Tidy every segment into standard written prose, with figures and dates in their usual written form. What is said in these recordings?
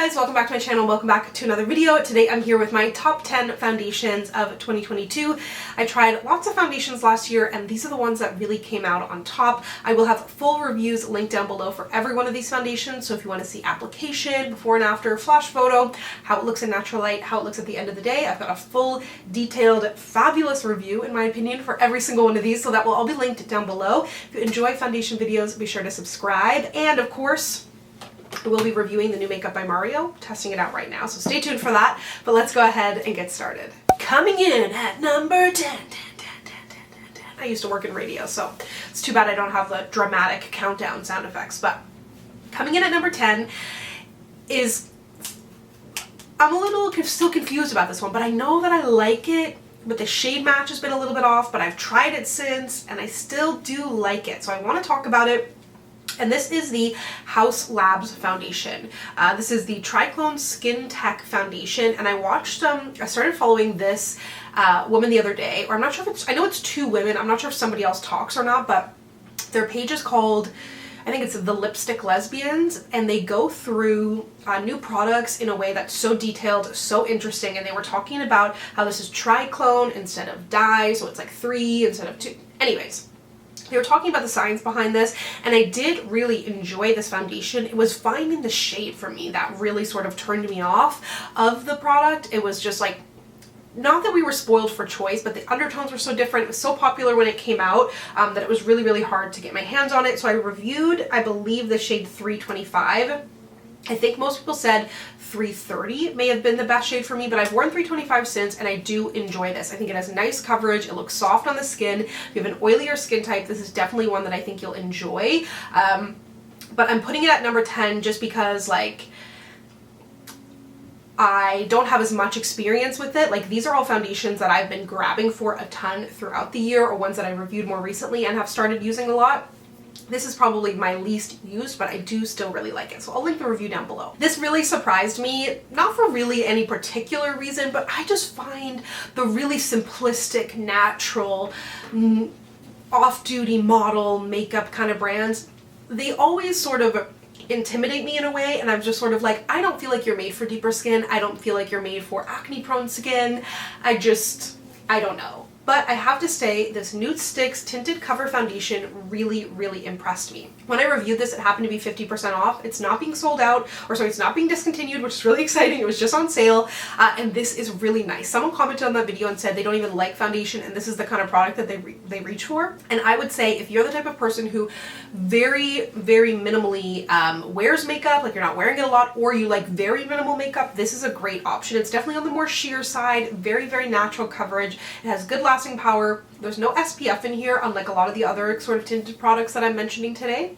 guys, welcome back to my channel. Welcome back to another video. Today I'm here with my top 10 foundations of 2022. I tried lots of foundations last year and these are the ones that really came out on top. I will have full reviews linked down below for every one of these foundations, so if you want to see application, before and after, flash photo, how it looks in natural light, how it looks at the end of the day, I've got a full, detailed, fabulous review in my opinion for every single one of these, so that will all be linked down below. If you enjoy foundation videos, be sure to subscribe, and of course we'll be reviewing the new makeup by Mario, testing it out right now, so stay tuned for that. But let's go ahead and get started. Coming in at number 10. I used to work in radio, so it's too bad I don't have the dramatic countdown sound effects, but coming in at number 10 is, I'm a little still confused about this one, but I know that I like it, but the shade match has been a little bit off, but I've tried it since and I still do like it, so I want to talk about it. And this is the Haus Labs foundation. This is the Triclone Skin Tech foundation, and I watched, I started following this woman the other day, or I'm not sure if it's, I know it's two women, I'm not sure if somebody else talks or not, but their page is called, I think it's the Lipstick Lesbians, and they go through new products in a way that's so detailed, so interesting, and they were talking about how this is triclone instead of dye, so it's like 3 instead of 2. Anyways. They were talking about the science behind this, and I did really enjoy this foundation. It was finding the shade for me that really sort of turned me off of the product. It was just like, not that we were spoiled for choice, but the undertones were so different. It was so popular when it came out that it was really, really hard to get my hands on it. So I reviewed, I believe, the shade 325. I think most people said 330 may have been the best shade for me, but I've worn 325 since, and I do enjoy this. I think it has nice coverage, it looks soft on the skin. If you have an oilier skin type, this is definitely one that I think you'll enjoy. But I'm putting it at number 10 just because, like, I don't have as much experience with it. Like, these are all foundations that I've been grabbing for a ton throughout the year, or ones that I reviewed more recently and have started using a lot. This is probably my least used, but I do still really like it, so I'll link the review down below. This really surprised me, not for really any particular reason, but I just find the really simplistic, natural, off-duty model makeup kind of brands, they always sort of intimidate me in a way, and I'm just sort of like, I don't feel like you're made for deeper skin, I don't feel like you're made for acne-prone skin, I don't know. But I have to say, this Nude Sticks Tinted Cover Foundation really, really impressed me. When I reviewed this, it happened to be 50% off. It's not being sold out, or sorry, it's not being discontinued, which is really exciting. It was just on sale, and this is really nice. Someone commented on that video and said they don't even like foundation, and this is the kind of product that they reach for. And I would say, if you're the type of person who very, very minimally wears makeup, like you're not wearing it a lot, or you like very minimal makeup, this is a great option. It's definitely on the more sheer side, very, very natural coverage. It has good lasting power. There's no SPF in here, unlike a lot of the other sort of tinted products that I'm mentioning today.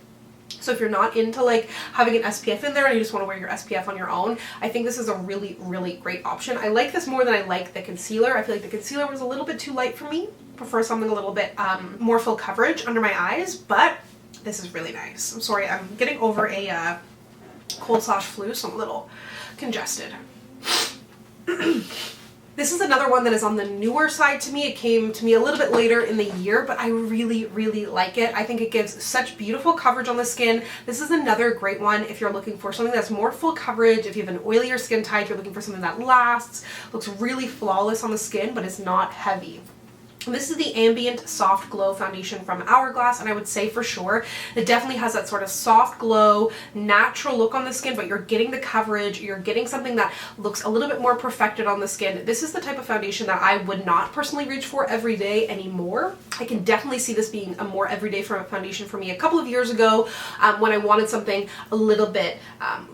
So if you're not into like having an SPF in there and you just want to wear your SPF on your own, I think this is a really, really great option. I like this more than I like the concealer. I feel like the concealer was a little bit too light for me. Prefer something a little bit more full coverage under my eyes, but this is really nice. I'm sorry, I'm getting over a cold/flu, so I'm a little congested. This is another one that is on the newer side to me. It came to me a little bit later in the year, but I really, really like it. I think it gives such beautiful coverage on the skin. This is another great one if you're looking for something that's more full coverage, if you have an oilier skin type, you're looking for something that lasts, looks really flawless on the skin, but is not heavy. This is the Ambient Soft Glow Foundation from Hourglass, and I would say for sure it definitely has that sort of soft glow, natural look on the skin, but you're getting the coverage, you're getting something that looks a little bit more perfected on the skin. This is the type of foundation that I would not personally reach for every day anymore. I can definitely see this being a more everyday foundation for me a couple of years ago when I wanted something a little bit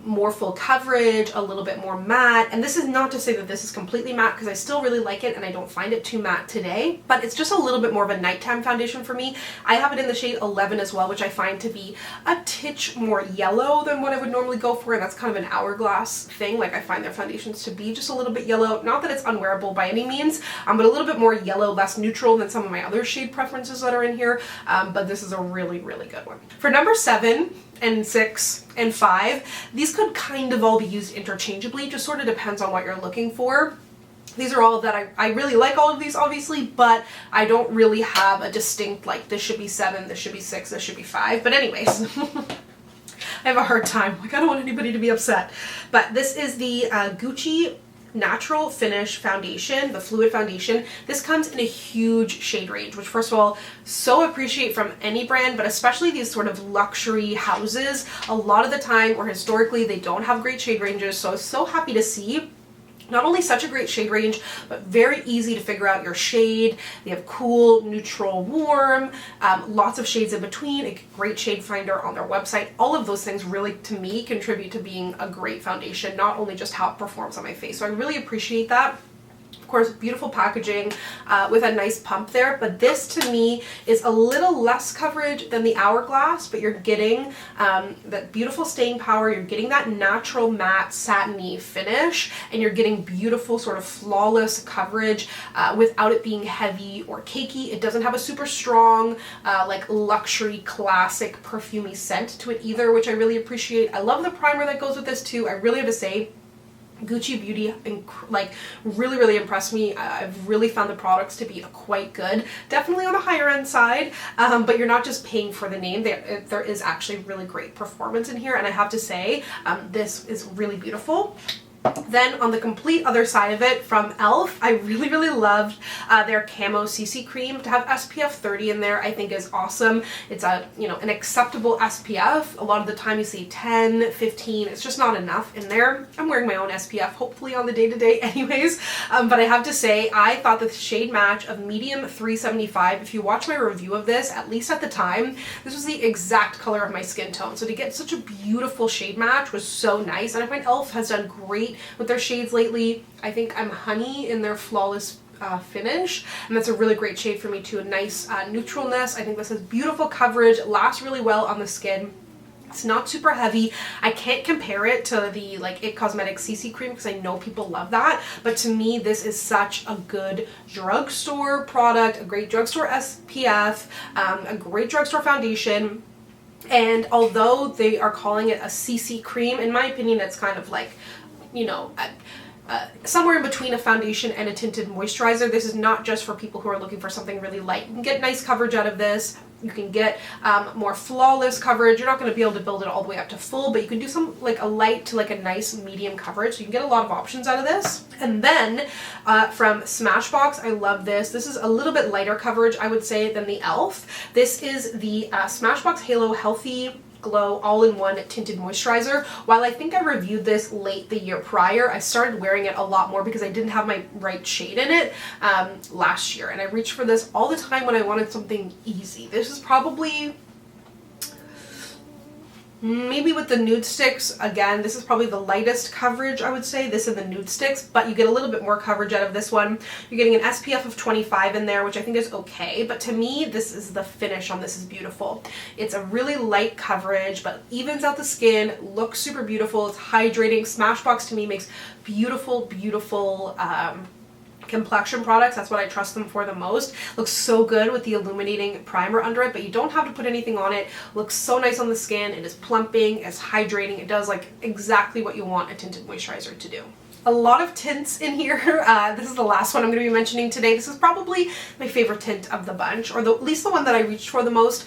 more full coverage, a little bit more matte, and this is not to say that this is completely matte because I still really like it and I don't find it too matte today, but it's just a little bit more of a nighttime foundation for me. I have it in the shade 11 as well, which I find to be a titch more yellow than what I would normally go for, and that's kind of an Hourglass thing. Like, I find their foundations to be just a little bit yellow. Not that it's unwearable by any means, but a little bit more yellow, less neutral than some of my other shade preferences that are in here, but this is a really, really good one. For number 7 and 6 and 5, these could kind of all be used interchangeably, just sort of depends on what you're looking for. These are all that I really like all of these, obviously, but I don't really have a distinct, like, this should be 7, this should be 6, this should be 5. But anyways, I have a hard time. Like, I don't want anybody to be upset. But this is the Gucci Natural Finish Foundation, the Fluid Foundation. This comes in a huge shade range, which first of all, so appreciate from any brand, but especially these sort of luxury houses. A lot of the time, or historically, they don't have great shade ranges, so I was so happy to see not only such a great shade range, but very easy to figure out your shade. They have cool, neutral, warm, lots of shades in between, a great shade finder on their website. All of those things really, to me, contribute to being a great foundation, not only just how it performs on my face. So I really appreciate that. Of course, beautiful packaging with a nice pump there, but this to me is a little less coverage than the Hourglass, but you're getting that beautiful staying power, you're getting that natural matte satiny finish, and you're getting beautiful sort of flawless coverage without it being heavy or cakey. It doesn't have a super strong like luxury classic perfumey scent to it either, which I really appreciate. I love the primer that goes with this too. I really have to say, Gucci Beauty like really impressed me. I've really found the products to be quite good, definitely on the higher end side, but you're not just paying for the name. There is actually really great performance in here, and I have to say this is really beautiful. Then on the complete other side of it, from e.l.f., I really loved their Camo CC Cream. To have SPF 30 in there, I think is awesome. It's a, you know, an acceptable SPF. A lot of the time you see 10, 15, it's just not enough in there. I'm wearing my own SPF, hopefully on the day-to-day anyways, but I have to say, I thought the shade match of medium 375, if you watch my review of this, at least at the time, this was the exact color of my skin tone. So to get such a beautiful shade match was so nice, and I find e.l.f. has done great with their shades lately. I think I'm Honey in their Flawless finish, and that's a really great shade for me too. A nice neutralness. I think this has beautiful coverage, lasts really well on the skin. It's not super heavy. I can't compare it to the like IT Cosmetics CC cream because I know people love that, but to me this is such a good drugstore product, a great drugstore SPF, a great drugstore foundation. And although they are calling it a CC cream, in my opinion it's kind of like, you know, somewhere in between a foundation and a tinted moisturizer. This is not just for people who are looking for something really light. You can get nice coverage out of this. You can get more flawless coverage. You're not going to be able to build it all the way up to full, but you can do some like a light to like a nice medium coverage. So you can get a lot of options out of this. And then from Smashbox, I love this. This is a little bit lighter coverage, I would say, than the e.l.f. This is the Smashbox Halo Healthy Glow all-in-one tinted moisturizer. While I think I reviewed this late the year prior, I started wearing it a lot more because I didn't have my right shade in it last year, and I reached for this all the time when I wanted something easy. This is probably, maybe with the Nude sticks, again, this is probably the lightest coverage, I would say, this and the Nude sticks, but you get a little bit more coverage out of this one. You're getting an SPF of 25 in there, which I think is okay, but to me, this is the finish on this is beautiful. It's a really light coverage, but evens out the skin, looks super beautiful, it's hydrating. Smashbox to me makes beautiful complexion products. That's what I trust them for the most. Looks so good with the illuminating primer under it, but you don't have to put anything on it. Looks so nice on the skin. It is plumping, it's hydrating, it does like exactly what you want a tinted moisturizer to do. A lot of tints in here. This is the last one I'm going to be mentioning today. This is probably my favorite tint of the bunch, or at least the one that I reached for the most,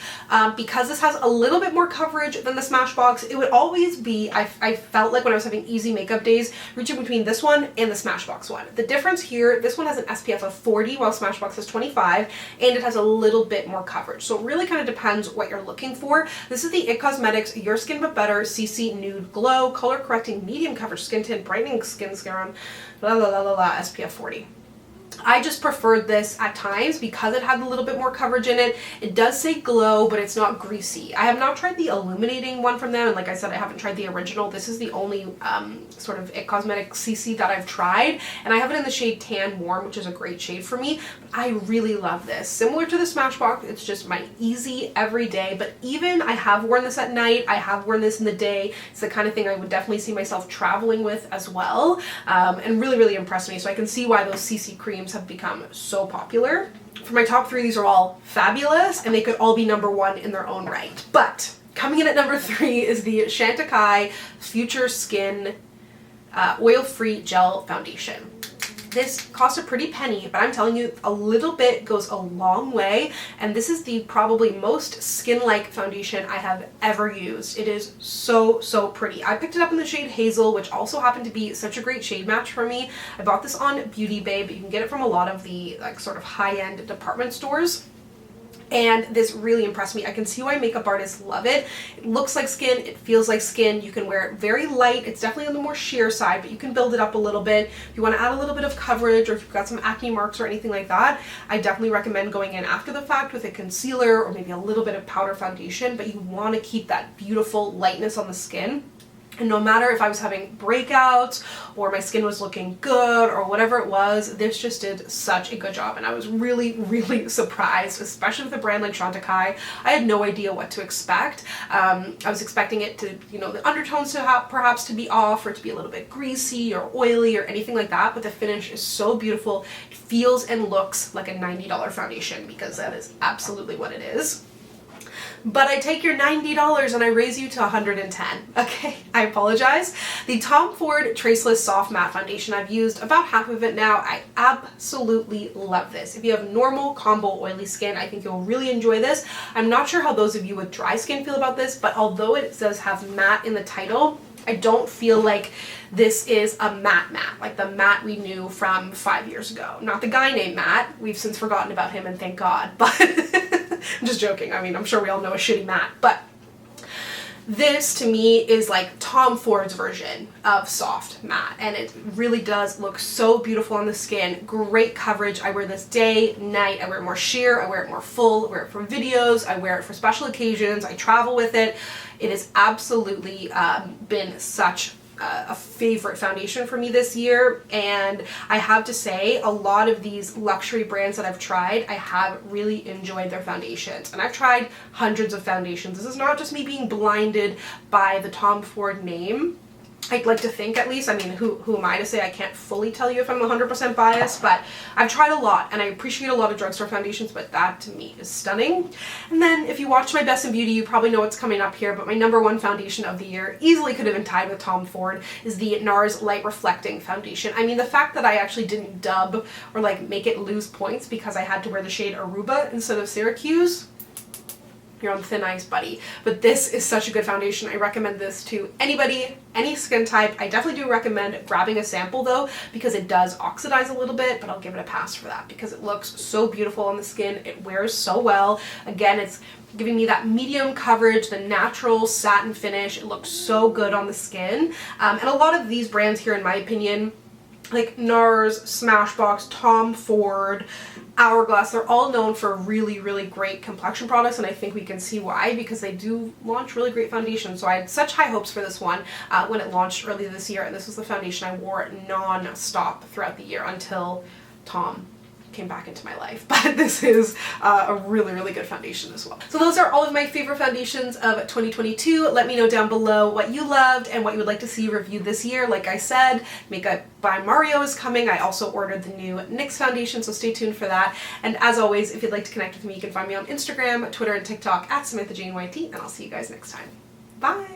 because this has a little bit more coverage than the Smashbox. It would always be, I felt like when I was having easy makeup days, reaching between this one and the Smashbox one. The difference here, this one has an SPF of 40 while Smashbox has 25, and it has a little bit more coverage. So it really kind of depends what you're looking for. This is the IT Cosmetics Your Skin But Better CC Nude Glow Color Correcting Medium Coverage Skin Tint Brightening Skin Serum, SPF 40. I just preferred this at times because it had a little bit more coverage in it. It does say glow, but it's not greasy. I have not tried the illuminating one from them, and like I said, I haven't tried the original. This is the only sort of IT Cosmetics CC that I've tried, and I have it in the shade Tan Warm, which is a great shade for me. But I really love this. Similar to the Smashbox, it's just my easy everyday, but even I have worn this at night, I have worn this in the day. It's the kind of thing I would definitely see myself traveling with as well, and really impressed me. So I can see why those CC creams have become so popular. For my top 3, these are all fabulous, and they could all be #1 in their own right. But coming in at number 3 is the Chantecaille Future Skin Oil-Free Gel Foundation. This cost a pretty penny, but I'm telling you, a little bit goes a long way, and this is the probably most skin-like foundation I have ever used. It is so, so pretty. I picked it up in the shade Hazel, which also happened to be such a great shade match for me. I bought this on Beauty Bay, but you can get it from a lot of the like sort of high-end department stores. And this really impressed me. I can see why makeup artists love it. It looks like skin, it feels like skin. You can wear it very light. It's definitely on the more sheer side, but you can build it up a little bit. If you want to add a little bit of coverage, or if you've got some acne marks or anything like that, I definitely recommend going in after the fact with a concealer or maybe a little bit of powder foundation, but you want to keep that beautiful lightness on the skin. And no matter if I was having breakouts or my skin was looking good or whatever it was, this just did such a good job. And I was really, really surprised, especially with a brand like Chantecaille. I had no idea what to expect. I was expecting it to, you know, the undertones to have perhaps to be off, or to be a little bit greasy or oily or anything like that. But the finish is so beautiful. It feels and looks like a $90 foundation, because that is absolutely what it is. But I take your $90 and I raise you to $110. Okay, I apologize. The Tom Ford Traceless Soft Matte Foundation, I've used about half of it now. I absolutely love this. If you have normal combo oily skin, I think you'll really enjoy this. I'm not sure how those of you with dry skin feel about this, but although it does have matte in the title, I don't feel like this is a matte, like the Matt we knew from 5 years ago. Not the guy named Matt. We've since forgotten about him, and thank God, but I'm just joking. I mean, I'm sure we all know a shitty Matt, but this to me is like Tom Ford's version of soft matte, and it really does look so beautiful on the skin. Great coverage. I wear this day, night. I wear it more sheer. I wear it more full. I wear it for videos. I wear it for special occasions. I travel with it. It has absolutely been such a favorite foundation for me this year, and I have to say, a lot of these luxury brands that I've tried, I have really enjoyed their foundations. And I've tried hundreds of foundations. This is not just me being blinded by the Tom Ford name. I'd like to think, at least. I mean, who am I to say? I can't fully tell you if I'm 100% biased, but I've tried a lot, and I appreciate a lot of drugstore foundations, but that to me is stunning. And then if you watch my Best in Beauty, you probably know what's coming up here, but my #1 foundation of the year, easily could have been tied with Tom Ford, is the NARS Light Reflecting Foundation. I mean, the fact that I actually didn't dub or like make it lose points because I had to wear the shade Aruba instead of Syracuse, you're on thin ice, buddy. But this is such a good foundation. I recommend this to anybody, any skin type. I definitely do recommend grabbing a sample though, because it does oxidize a little bit, but I'll give it a pass for that because it looks so beautiful on the skin. It wears so well. Again, it's giving me that medium coverage, the natural satin finish. It looks so good on the skin. And a lot of these brands here, in my opinion, like NARS, Smashbox, Tom Ford, Hourglass, they're all known for really, really great complexion products, and I think we can see why, because they do launch really great foundations. So I had such high hopes for this one when it launched earlier this year, and this was the foundation I wore non-stop throughout the year until Tom came back into my life. But this is a really, really good foundation as well. So those are all of my favorite foundations of 2022. Let me know down below what you loved and what you would like to see reviewed this year. Like I said, Makeup by Mario is coming. I also ordered the new NYX foundation, so stay tuned for that. And as always, if you'd like to connect with me, you can find me on Instagram, Twitter, and TikTok at SamanthaJaneYT, and I'll see you guys next time. Bye!